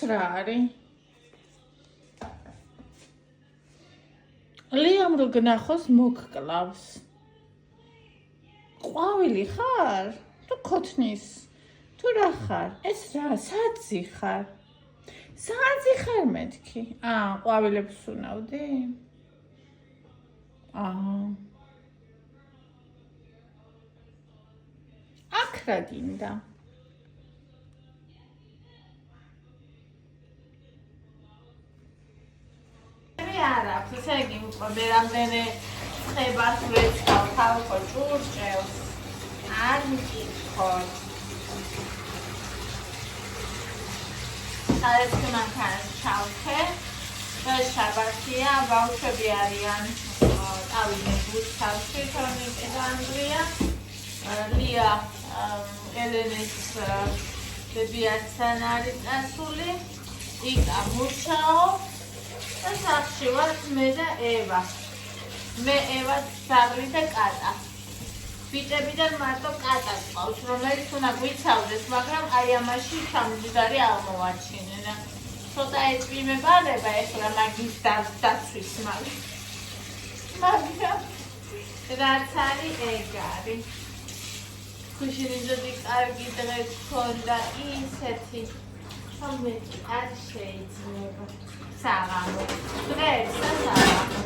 რა არის? ლიამ რო გნახოს მოგკლავს. ყვავილი ხარ? თუ ქოთნის? თუ რა ხარ? ეს რა? საძი ხარ? საძი ხარ მეთქი? ყვავილებს უნავდი? აქ რა გინდა? არ აქვს, ესე იგი უყვები რამდენი ხებას ვეცავ, თავქო ჭურჭელს, არ მკითხოთ. საერთოდ მანქანას ჩავხე, დღეს შაბათია, ბავშვები არიან, წავიდნენ ბუსთავში, თორნიკე და ანდრია, ლია ელენეს ბებიაცთან არის წასული, იკა მუშაო, და სახში ვართ მე და ევა. მე ევა საღრი და კატა. ბიჭებიდან მარტო კატა ყავს, რომელიც უნდა გვიცავდეს, მაგრამ აი ამაში ჩამჯდარი აღმოვაჩინე. ცოტა ეწვიმებარება ეხლა მაგის დაცვის მაგრამ რაც არის ეგ არის. ქუშინიზოდი კარგი დღე გქონდა ისეთი, რომელიც არ შეიძლება. საღამო. დღეს საღამო.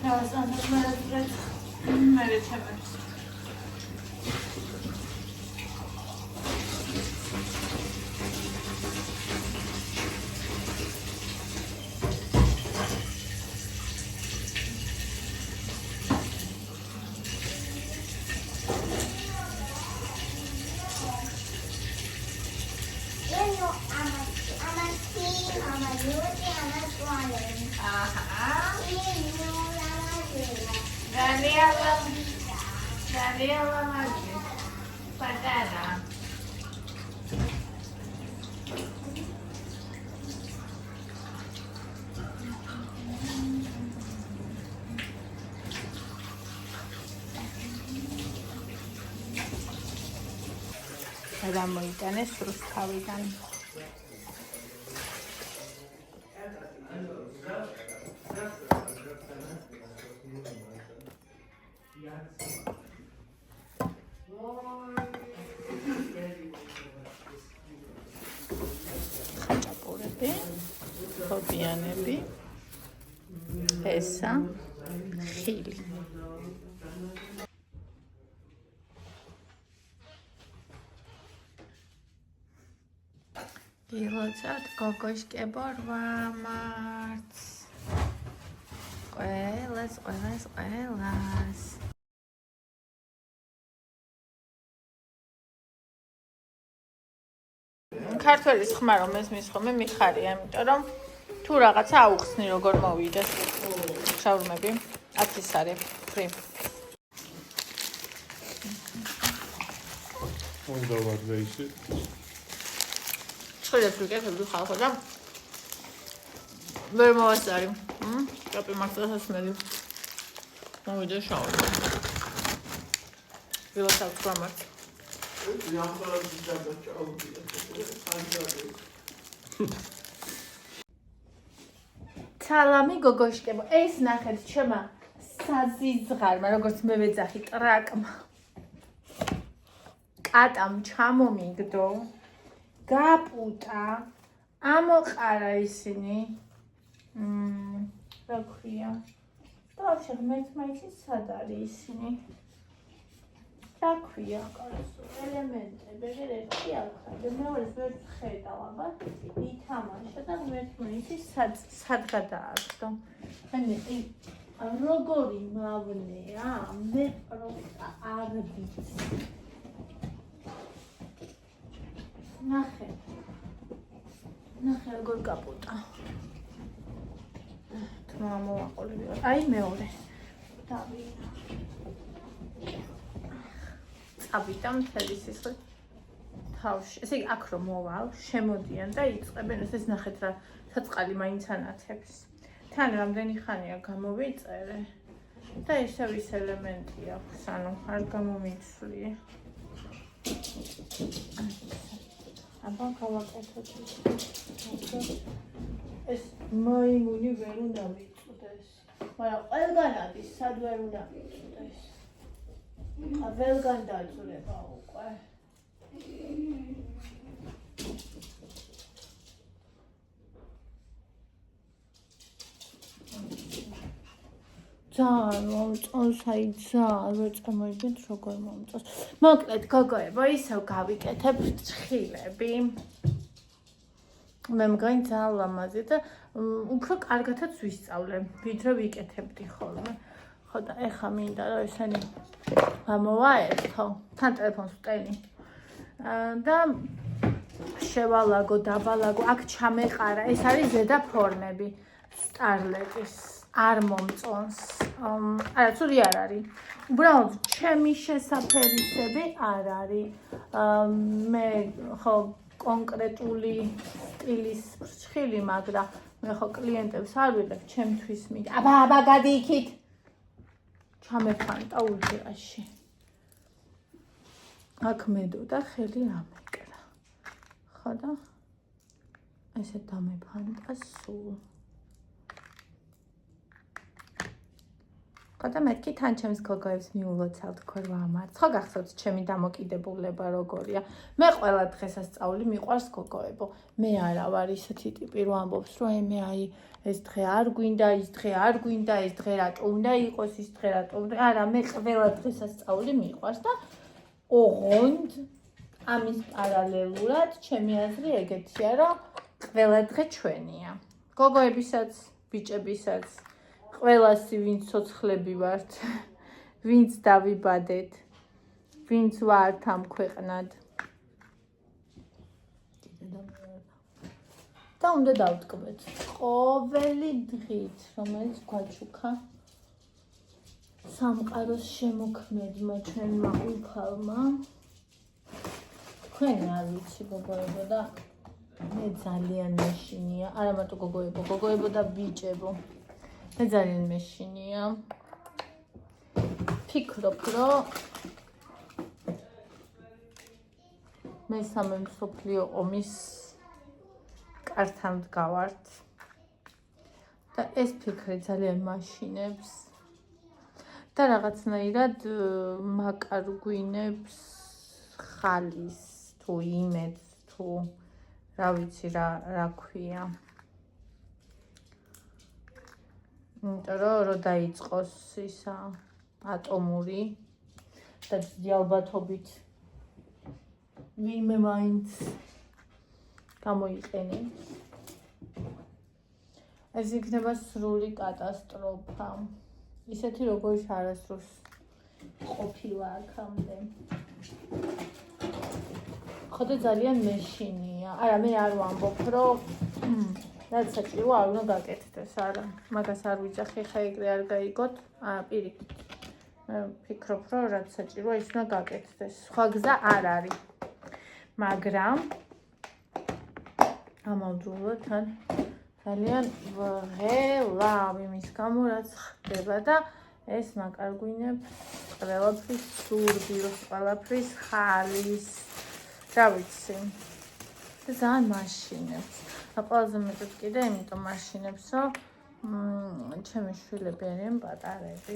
დავასწავლებ მე ჩემებს. Daniela Maggi, banana. Era muy tan esfrutable. ხაჭაპურები, ხობიანები, ესა, ხილი. ილოცავთ გოგოშკებო 8 მარტს. ყველას. ქართველის ხმა რომ ესმის ხოლმე მიხარია, იმიტომ რომ თუ რაღაცა აუხსნი როგორ მოვიდეს. შაურმები 10 არის ფრი. უნდა ვარდეისი. შეიძლება ვიკეთებდი ხალხო და ვერ მოვასწარი. კაპი მართლაც ასმედი. მოვიდა შაურმა. ვილოცავ 8 მარტს. სალამი გოგოშკებო, ეს ნახეთ ჩემა საზიზღარმა, როგორც მე ვეძახი ტრაკმა. კატამ ჩამომიგდო, გაპუტა, ამოყარა ისინი. რა ქვია? დავშე ღმერთმაიცი სად არის ისინი? რა ქვია ელემენტები, ერთი ავხარდა, მეორეს ვერ ხედავ, აბა ითამაშა და ღმერთმაიცი სად გადააგდო. აი როგორი მავნეა, მე პროსტა არ ვიცი. ნახე როგორ გაპუტა. თმა მოვაყოლები. აი მეორე. დავინა. წავიდა მთელი სისხლი თავში. ესე იგი აქ რომ მოვალ, შემოდიან და იწყებენ ეს ნახეთ რა საწყალი მაინც ანათებს. თან რამდენი ხანია გამოვიწერე და ისევ ის ელემენტი აქვს, ანუ არ გამომიცვლია. აბა გავაკეთოთ ეს მაიმუნი ვერ უნდა მიწუდეს. მაგრამ ყველგან არის, სად ვერ უნდა მიწუდეს. ველგან დაძვრება უკვე. ძალიან მომწონს, აი ძალიან ვერ წამოიგეთ როგორ მომწონს. მოკლედ გოგოებო, ისევ გავიკეთებ ცხილები. მე მგონი ძალიან ლამაზი და უფრო კარგათაც ვისწავლე, ვიდრე ვიკეთებდი ხოლმე. ხო და ეხა მინდა რომ ესენი გამოვაერთო, თან ტელეფონს ვტენი. და შევალაგო, დავალაგო, აქ ჩამეყარა, ეს არის ზედა ფორმები სტარლეტის. არ მომწონს. არა, ცუდი არ არის. უბრალოდ ჩემი შესაფერისები არ არის. მე ხო კონკრეტული სტილის ფრჩხილი, მაგრამ მე ხო კლიენტებს არ ვიღებ, ჩემთვის მინდა. აბა გადი იქით. ჩამეფანტა უჯრაში. აქ მედო და ხელი ამეკრა. ხო და ესე დამეფანტა სულ. ხო და მეთქი თან ჩემს გოგოებს მიულოცავთ ქორვა ამართ. ხო გახსოვთ ჩემი დამოკიდებულება როგორია. მე ყველა დღესასწაული მიყვარს გოგოებო. მე არა ვარ ისეთი ტიპი რომ ამბობს რომ მე აი ეს დღე არ გვინდა, ის დღე არ გვინდა, ეს დღე რატო უნდა იყოს, ის დღე რატო უნდა. არა, მე ყველა დღესასწაული მიყვარს და ოღონდ ამის პარალელურად ჩემი აზრი ეგეთია რომ ყველა დღე ჩვენია. გოგოებისაც, ბიჭებისაც ყველასი ვინც ცოცხლები ვართ, ვინც დავიბადეთ, ვინც ვართ ამ ქვეყნად. და უნდა დავტკბეთ ყოველი დღით, რომელიც გვაჩუქა სამყაროს შემოქმედმა ჩვენმა უფალმა. თქვენ არ ვიცი გოგოებო და მე ძალიან მეშინია, არა მარტო გოგოებო და ბიჭებო. მე ძალიან მეშინია. ფიქრობ, რომ მესამე მსოფლიო ომის კართან ვდგავართ. და ეს ფიქრი ძალიან მაშინებს. და რაღაცნაირად მაკარგვინებს ხალის თუ იმედს თუ რა ვიცი რა ქვია. იმიტომ რომ დაიწყოს ისა ატომური და დიდი ალბათობით ვინმე მაინც გამოიყენებს. ეს იქნება სრული კატასტროფა. ისეთი როგორიც არასდროს ყოფილა აქამდე. ხო და ძალიან მეშინია. არა, მე არ ვამბობ, რომ რაც საჭირო არ უნდა გაკეთდეს, არა. მაგას არ ვიძახი, ხა ეგრე არ გაიგოთ. პირიქით. მე ვფიქრობ, რომ რაც საჭირო ის უნდა გაკეთდეს. სხვა გზა არ არის. მაგრამ ამავდროულად თან ძალიან ვღელავ იმის გამო, რაც ხდება და ეს მაკარგვინებს ყველაფრის სურვილს, ყველაფრის ხალის, რა ვიცი. და ძალიან მაშინებს. ყველაზე მეტად კიდე იმიტომ მაშინებს, რომ ჩემი შვილები არიან პატარები.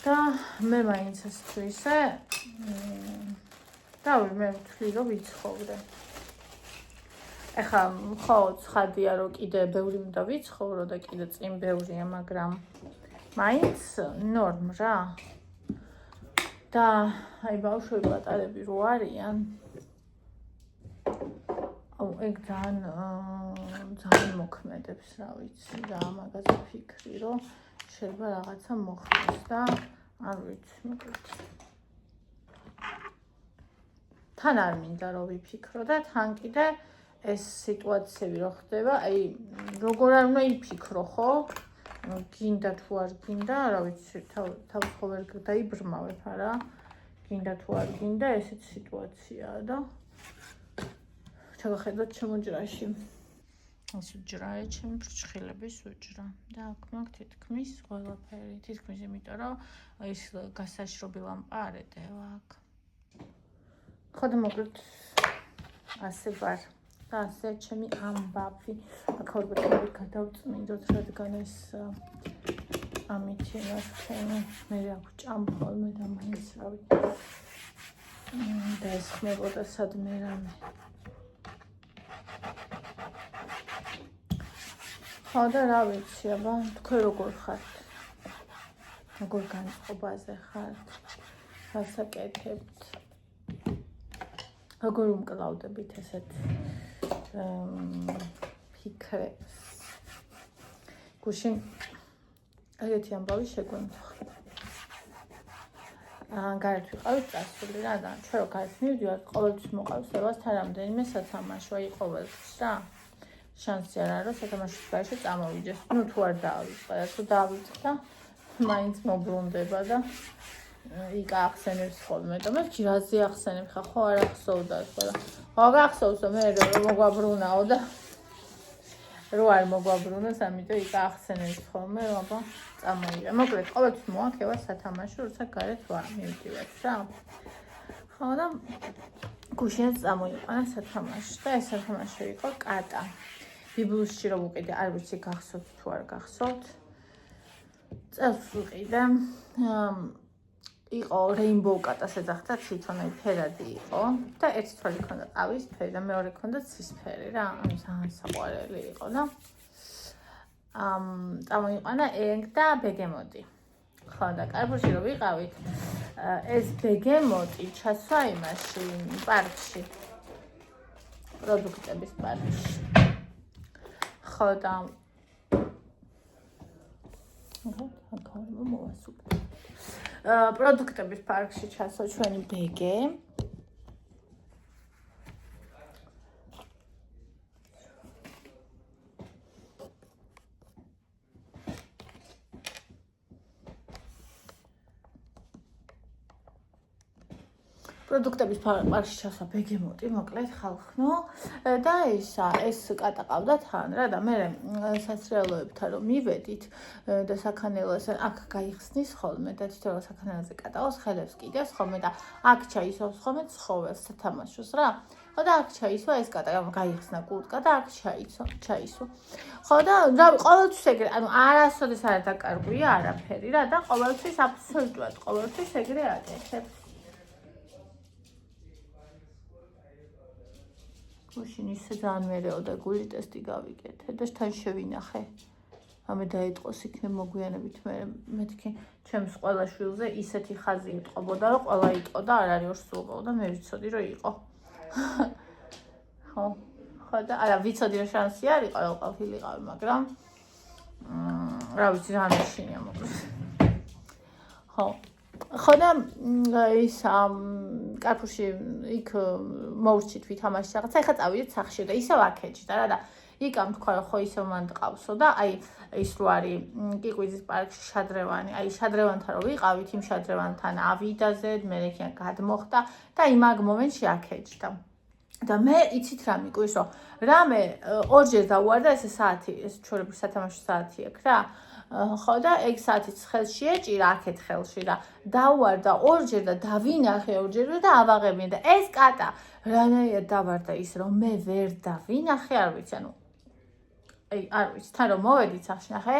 და მე მაინც ეს თუ ისე მე ვთვლი, რომ ვიცხოვრე. ეხლა ხო ცხადია, რომ კიდე ბევრი უნდა ვიცხოვრო და კიდე წინ ბევრია, მაგრამ მაინც ნორმ რა. და აი ბავშვები პატარები რო არიან, ეგ ძალიან მოქმედებს, რა ვიცი, და მაგაზე ფიქრი, რომ შეიძლება რაღაცა მოხდეს და არ ვიცი, მოკლედ. თან არ მინდა რომ ვიფიქრო და თან კიდე ეს სიტუაციები რო ხდება, აი როგორ არ უნდა იფიქრო, ხო? გინდა თუ არ გინდა, რა ვიცი, თავს ხო ვერ დაიბრმავებ, არა? გინდა თუ არ გინდა, ესეც სიტუაციაა და ჩაგახედოთ ჩემოჯრაში. ეს უჯრაა ჩემი ფრჩხილების უჯრა და აქ მაქვს თითქმის ყველაფერი, თითქმის იმიტომ რომ ის გასაშრობი ლამპა არ ეტევა აქ. ხო და მოკლედ ასე ვარ და ასე ჩემი ამბავი. აქ ორბიტები გადავწმინდოთ, რადგან ეს ამით იმასთენი მე აქ ჭამხოლმე და მაინც რა ვიცი. და ეს ხმებოდა სადმე რამე. ხო და რა ვიცი, აბა თქვენ როგორ ხართ? როგორ განწყობაზე ხართ? გასაკეთებთ? როგორ უმკლავდებით ესეთ ფიქრებს? გუშინ ეგეთი ამბავი შეგვემთხვა. გარეთ ვიყავით წასული რა და ჩვენ რო გარეთ მივდივართ, ყოველთვის მოყავს ევასთან რამდენიმე სათამაშო, აი ყოველთვის რა. შანსი არ არის, რომ სათამაშოს გარშე წამოვიდეს. ნუ თუ არ დავიწყე, თუ დავიწყდა, მაინც მოbrunდება და იქ ახსენებს ხოლმე და მე ჯირაზე ახსენებ ხა ხო არ ახსოვდა ხოლმე. ხო გახსოვს მე რომ მოგვაბრუნაო და რო არ მოგვაბრუნოს, ამიტომ იქ ახსენებს ხოლმე, რომ აბა წამოიღე. მოკლედ ყოველთვის მოაქევა სათამაშო, როცა გარეთ მივდივართ რა. ხო და გუშინ წამოიყვანა სათამაშო და ეს სათამაშო იყო კატა. ბიბლუსში რომ უკიდე არ ვიცი გახსოვთ თუ არ გახსოვთ. წელს ვიყიდე. იყო რეინბოუ კატას ეძახდა თვითონი ფერადი იყო და ერთი თვალი ქონდა ყავისფერი და მეორე ქონდა ცისფერი რა, ანუ ძალიან საყვარელი იყო და წამოიყვანა ენგ და ბეგემოტი. ხო და კარბურში რო ვიყავით, ეს ბეგემოტი ჩასვა იმაში პარკში. პროდუქტების პარკში. ხო და პროდუქტების პარკში ჩასვა ჩვენი ბეგე. პროდუქტების პარკში ჩასვა ბეგემოტი, მოკლედ ხალხნო და ეს კატა ყავდა თან რა და მე სასრიალოებთან რომ მივედით და საქანელოს აქ გაიხსნის ხოლმე და თვითონ საქანელოზე კატაოს ხელებს კიდევს ხოლმე და აქ ჩაისვავს ხოლმე ცხოველს სათამაშოს რა. ხო და აქ ჩაისვა ეს კატა, გაიხსნა კურტკა და აქ ჩაისვა. ხო და ყოველთვის ეგრე, ანუ არასოდეს არ დაკარგვია არაფერი რა და ყოველთვის აბსოლუტურად ყოველთვის ეგრე აკეთებს. მაშინ ისე ძალიან მერეო და გული ტესტი გავიკეთე და თან შევინახე. ამე დაიტყოს იქნებ მოგვიანებით მეთქი ჩემს ყველა შვილზე ისეთი ხაზი იტყობოდა რომ ყველა იტყო და არ არის ორსულყო და მე ვიცოდი რომ იყო. ხო და არა ვიცოდი რომ შანსი არ იყო რომ ყოფილიყავი, მაგრამ რა ვიცი რა მეშინია მოკლედ. ხო და ის კარფურში იქ მოვრჩით ვითამაშე რაღაცა, ეხლა წავიდეთ სახში და ისევ აქეჯდა რა და იქამ თქვა რომ ხო ისევ მან ტყავსო და აი ის რო არის კიკვიძის პარკში შადრევანი, აი შადრევანთან რო ვიყავით, იმ შადრევანთან ავიდაზე, მე იქიდან გადმოხდა და იმ მაგ მომენტში აქეჯდა. და მე იცით რა მიკვირს რომ რამე ორჯერ დავუვარდა ესე საათი, ეს ჩვეულებრივი სათამაშო საათი აქვს რა. ხო და ეგ საათიც ხელში ეჭირა აქეთ ხელში და დავუვარდა ორჯერ და დავინახე ორჯერ და ავაღებინე და ეს კატა რანაირად დავარდა ის რომ მე ვერ დავინახე, არ ვიცი, ანუ არ ვიცი, თან რომ მოვედით სახში ნახე,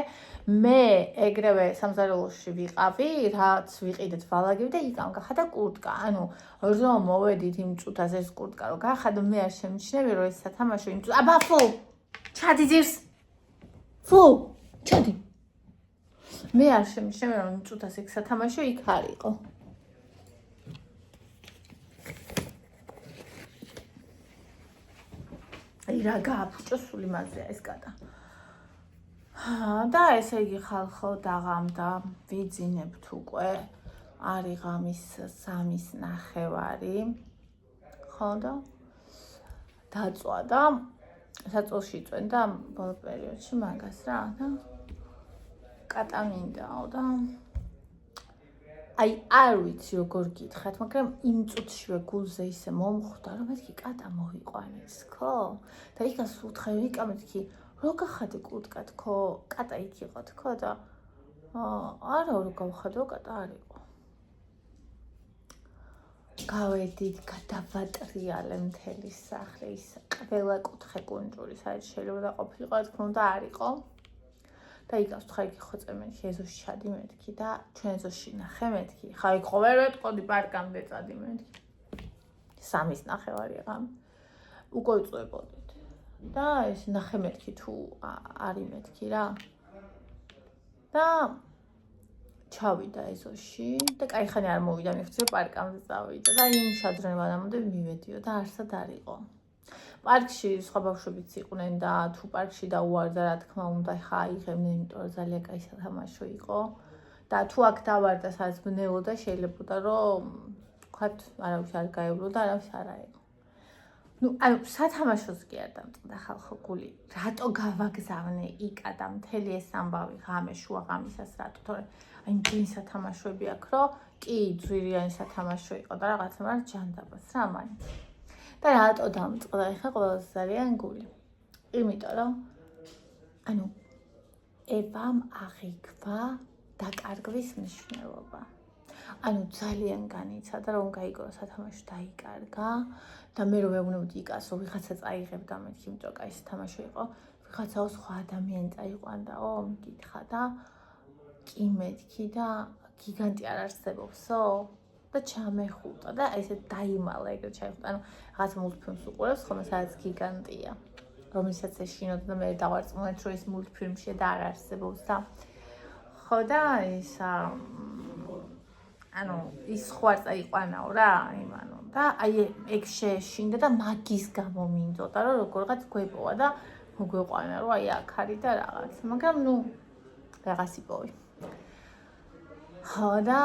მე ეგრევე სამზარეულოში ვიყავი, რაც ვიყიდეთ ვალაგები და იქამ გახადა კურტკა, ანუ რომ მოვედით იმ წუთას ეს კურტკა რომ გახადა, მე არ შემჩნევი რომ ეს სათამაშო იმ აბა ფუ ჩადი ძირს ფუ ჩადი მე არ შემჩნევი რომ იმ წუთას ეგ სათამაშო იქ არისო. აი რა გააფუჭო სული მაზეა ეს კატა. და ესე იგი ხალხო დაღამდა, ვიძინებთ უკვე. არის ღამის 3:30. ხო და დაწვა და საწოლში წვენდა ბოლო პერიოდში მაგას რა და კატა მინდაო და აი არ ვიცი როგორ გითხრათ, მაგრამ იმ წუთშივე გულზე ისე მომხვდა რომ მეთქი კატა მოვიყვანეს, ხო? და იქაც უთხრე ვიკა მეთქი რო გახადე კურტკა თქო, კატა იქ იყო თქო და არა რო გავხადო კატა არ იყო. გავედით, გადავატრიალე მთელი სახლი, ის ყველა კუთხე კუნჭური საერთოდ შეიძლება და ყოფილიყო, რა თქმა უნდა არ იყო. და იქაც თქვა იქ ხოწე მეთქი ეზოში ჩადი მეთქი და ჩვენ ეზოში ნახე მეთქი. ხა იქ ხო ვერ ვეტყოდი პარკამდე წადი მეთქი. 3:30 ღამე. უკვე ვწვებოდით. და ეს ნახე მეთქი თუ არის მეთქი რა. და ჩავიდა ეზოში და кайხანი არ მოვიდა, მიხცე პარკამდე წავიდა და იმ შადრევანამდე მივედიო და არსად არ იყო. პარკში სხვა ბავშვებიც იყვნენ და თუ პარკში დაუვარდა რა თქმა უნდა ხა აიღებდნენ, იმიტომ რომ ძალიან კაი სათამაშო იყო და თუ აქ დავარდა სადაც ბნელოდა შეიძლებოდა რომ ვთქვათ არავის არ გაევლო და არავის არ აიღო. ნუ ანუ სათამაშოს კი არ დამწყდა ხალხო გული. რატო გავაგზავნე იკა და მთელი ეს ამბავი ღამე შუა ღამისას რატო? თორე აი მგენი სათამაშოები აქვს რომ კი ძვირიანი სათამაშო იყო და რაღაცა მაგრამ ჯანდაბას რა მაინც. და რატო დამწყდა ეხლა ყველაზე ძალიან გული? იმიტომ რომ ანუ ევამ აღიქვა დაკარგვის მნიშვნელობა. ანუ ძალიან განიცადა რომ გაიგო სათამაშო დაიკარგა და მე რომ ვეუბნებოდი იკას რომ ვიღაცა წაიღებდა მეთქი, იმიტომ კაი სათამაშო იყო, ვიღაცაო სხვა ადამიანი წაიყვანდაო, მიკითხა და კი მეთქი და გიგანტი არ არსებობსო და ჩამეხუტა და ესე დაიმალა ეგრე ჩაიხუტა. ანუ რაღაც მულტფილმს უყურებს ხოლმე სადაც გიგანტია. რომელსაც ეშინოდა და მე დავარწმუნეთ რომ ეს მულტფილმში და არ არსებობს და ხო და ის ანუ ის ხვარ წაიყვანაო რა იმანო და აი ეგ შეეშინდა და მაგის გამო მინდოდა რომ როგორღაც გვეპოვა და მოგვეყვანა რომ აი აქ არის და რაღაც მაგრამ ნუ რაღაც იპოვი ხო და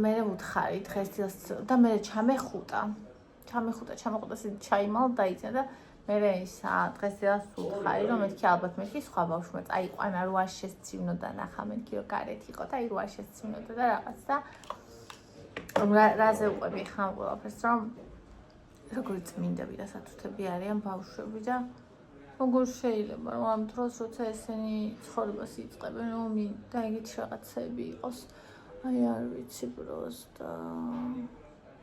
მე ვუთხარი დღეს და მე ჩამეხუტა ჩაიმალ დაიცა და მე ის დღეს ვუთხარი რომ მეთქი ალბათ მეთქი სხვა ბავშვმა წაიყვანა რო არ შესცინოდა ნახა მეთქი რომ გარეთ იყო და აი რო არ შესცინოდა და რაღაც და რაზე უყვები ხან ყველაფერს რომ როგორ წმინდები და სათუთები არიან ბავშვები და როგორ შეიძლება რომ ამ დროს როცა ესენი ცხოვრებას იწყებენ რომ მინდა ეგეთი რაღაცები იყოს აი არ ვიცი პროსტა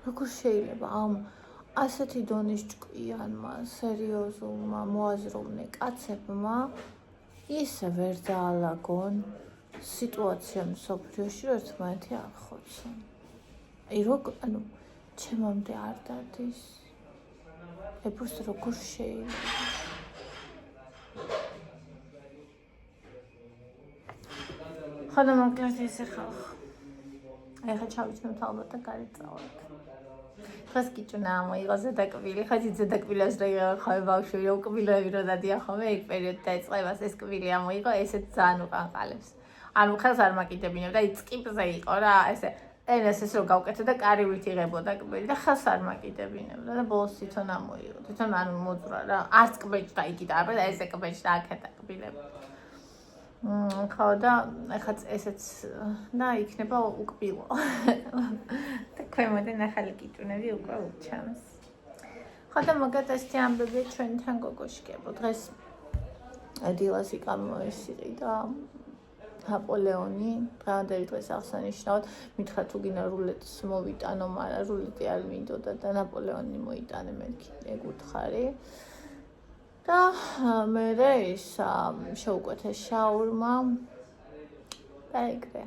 როგორ შეიძლება ამ ასეთი დონის ჭკვიანმა სერიოზულმა მოაზროვნე კაცებმა ისე ვერ დაალაგონ სიტუაცია მსოფლიოში რომ ერთმანეთი არ ხოცონ აი ანუ ჩემამდე არ დადის აი просто როგორ შეიძლება ხოდა მაგათ ესე ხალხ აი ხა ჩავიჩნევთ ალბათ და გარეთ წავალთ დღეს კიჭუნა მოიღო ზედაკბილი ხაჭი ზედაკბილას რა ხავ ბავშვი რო კბილები რო დადიახავე ეგ პერიოდი დაიწყებას ეს კბილი ამოიღო ესეც ძალიან უყანყალებს ანუ ხელს არ მაკიდებინებ და იწკიპზე იყო რა ესე ენას ეს რო გავკეთე და კარივით იღებოდა კბილი და ხელს არ მაკიდებინებდა და ბოლოს თვითონ ამოიღო თვითონ ანუ მოძრა რა არც კბილს დაიკიდა აბა და ესე კბილს დააკეთა კბილები ხო და ეხლა ესეც და იქნება უკბილო და ქვემოდან ახალი კიჭუნები უკვე უჩამს ხო და მაგათასი ამბები ჩვენთან გოგოშკებო დღეს დილას იკამოესიყიდა ნაპოლეონი დღევანდელი დღეს აღსანიშნავად მითხრა თუ გინდა რულეტს მოვიტანო მაგრამ რულეტი არ მინდოდა და ნაპოლეონი მოიტანე მეთქი ეგ უთხარი და მე ის შევკვეთე შაურმა და ეგრე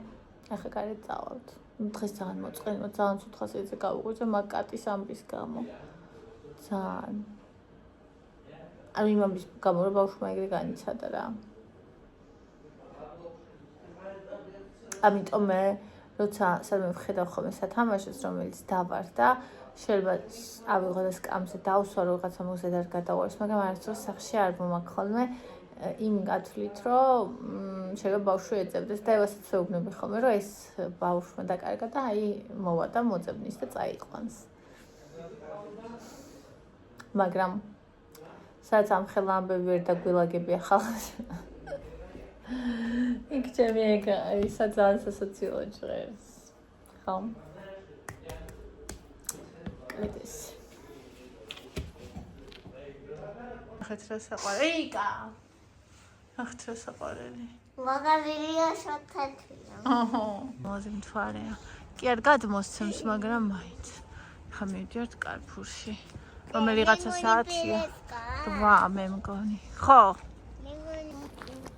ახლა გარეთ წავალთ დღეს ძალიან მოწყენია ძალიან ცუდ ხასიათზე გავუღვიძე მაგ კატის ამბის გამო ძალიან არ იმამის გამო რომ ბავშვმა ეგრე განიცადა რა ამიტომ მე როცა სადმე ვხედავ ხოლმე სათამაშოს რომელიც დავარ და შეიძლება ავიღო და სკამზე დავსვა რაღაცა მოგზედ არ გადავარს მაგრამ არასდროს სახში არ მომაქვს ხოლმე იმ გათვლით რომ შეიძლება ბავშვი ეძებდეს და ევასაც ვეუბნები ხოლმე რომ ეს ბავშვმა დაკარგა და აი მოვა და მოძებნის და წაიყვანს მაგრამ სადაც ამ ხელა ამბები ვერ დაგვილაგებია ხალხს იქ ჩემი ეგ ისა ძალიან სასოციალო ჭრებს ხო ეს ახლა საყვარელია ახლა საყვარელი მაგალითია შოთათია აჰა მოზიმ თვარეა კი არ გადმოსცემს მაგრამ მაინც ხა მივიდიოთ კარფურში რომელიღაცა საათია 8 მე მგონი ხო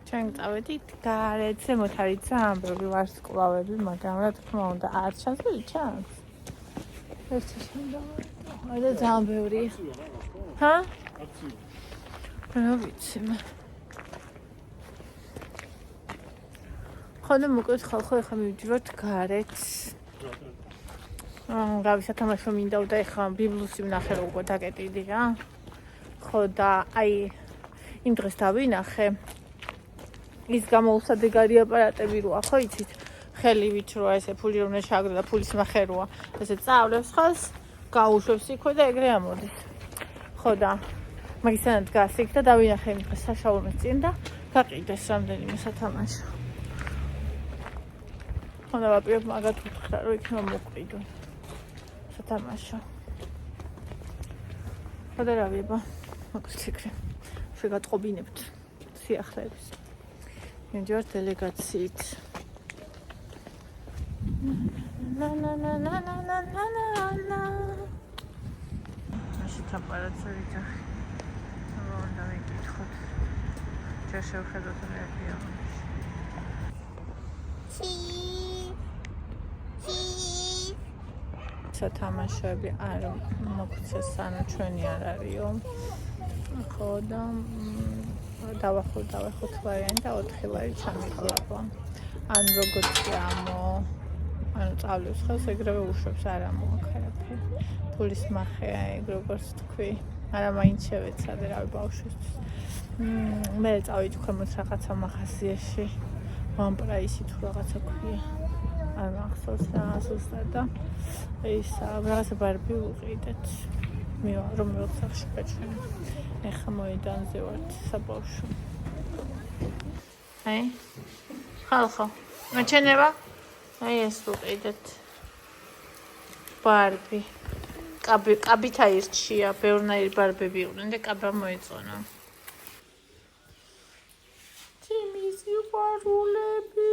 ჩვენ წავედით გარეთ ზემოთ არის ძალიან ბევრი ვარსკვლავები მაგრამ რა თქმა უნდა არ ჩანს ველი ჩანს ეს შეიძლება და ძალიან ბევრი ჰა? რა ვიცი მე ხოდა მოკლედ ხალხო ეხლა მივიდივართ გარეთ რავი სათამაშო მინდა და ეხლა ბიბლუსი ვნახე რომ უკვე დაკეტილი რა ხო და აი იმ დღეს დავინახე ის გამოუსადეგარი აპარატები როა ხო იცით ხელივით როა ესე ფული რომ შეაგდო და ფულის მახეროა ესე წავლებს ხალს გაუშვებს იქვე და ეგრე ამოდის ხო და მაგისთან დგას იქ და დავინახე იმ დღეს საშაურმის წინ და გაყიდეს რამდენიმე სათამაშო ხო და ვაპირებ მაგათ უთხრა რომ იქნება მოყიდო სათამაშო ხო და რა ვიბა მოკლედ ეგრე შეგატყობინებთ სიახლეებს მივიდივარ დელეგაციით ნა მაშინ აპარატური და უნდა ვიკითხოთ ჯერ შევხედოთ რეაგია სათამაშოები არ მოგცეს, ანუ ჩვენი არ არისო. ხო და დავახოთ ვარიანტი და 4 ლარი ჩამიყლაპო. ან როგორც ამო ანუ წავლის ხელს ეგრევე უშვებს, არ ამოაქვს არაფერი. ფულის მახეა ეგ როგორც თქვი. არა მაინც შევეცადე რავი ბავშვისთვის. მე წავიჭქვემოთ რაღაცა მაღაზიაში. one price თუ რაღაცა ქვია. არ მახსოვს რა ზუსტად და ის რაღაცა ბარბი უყიდეთ. რომ მივახსოვს შეჩვენე. ეხა მოედანზე ვართ საბავშვო. აი ხალხო მეჩენება აი ეს უყიდეთ ბარბი კაბით აირჩია ბევრნაირი ბარბები იყვნენ და კაბა მოეწონა თიმის სიყვარულები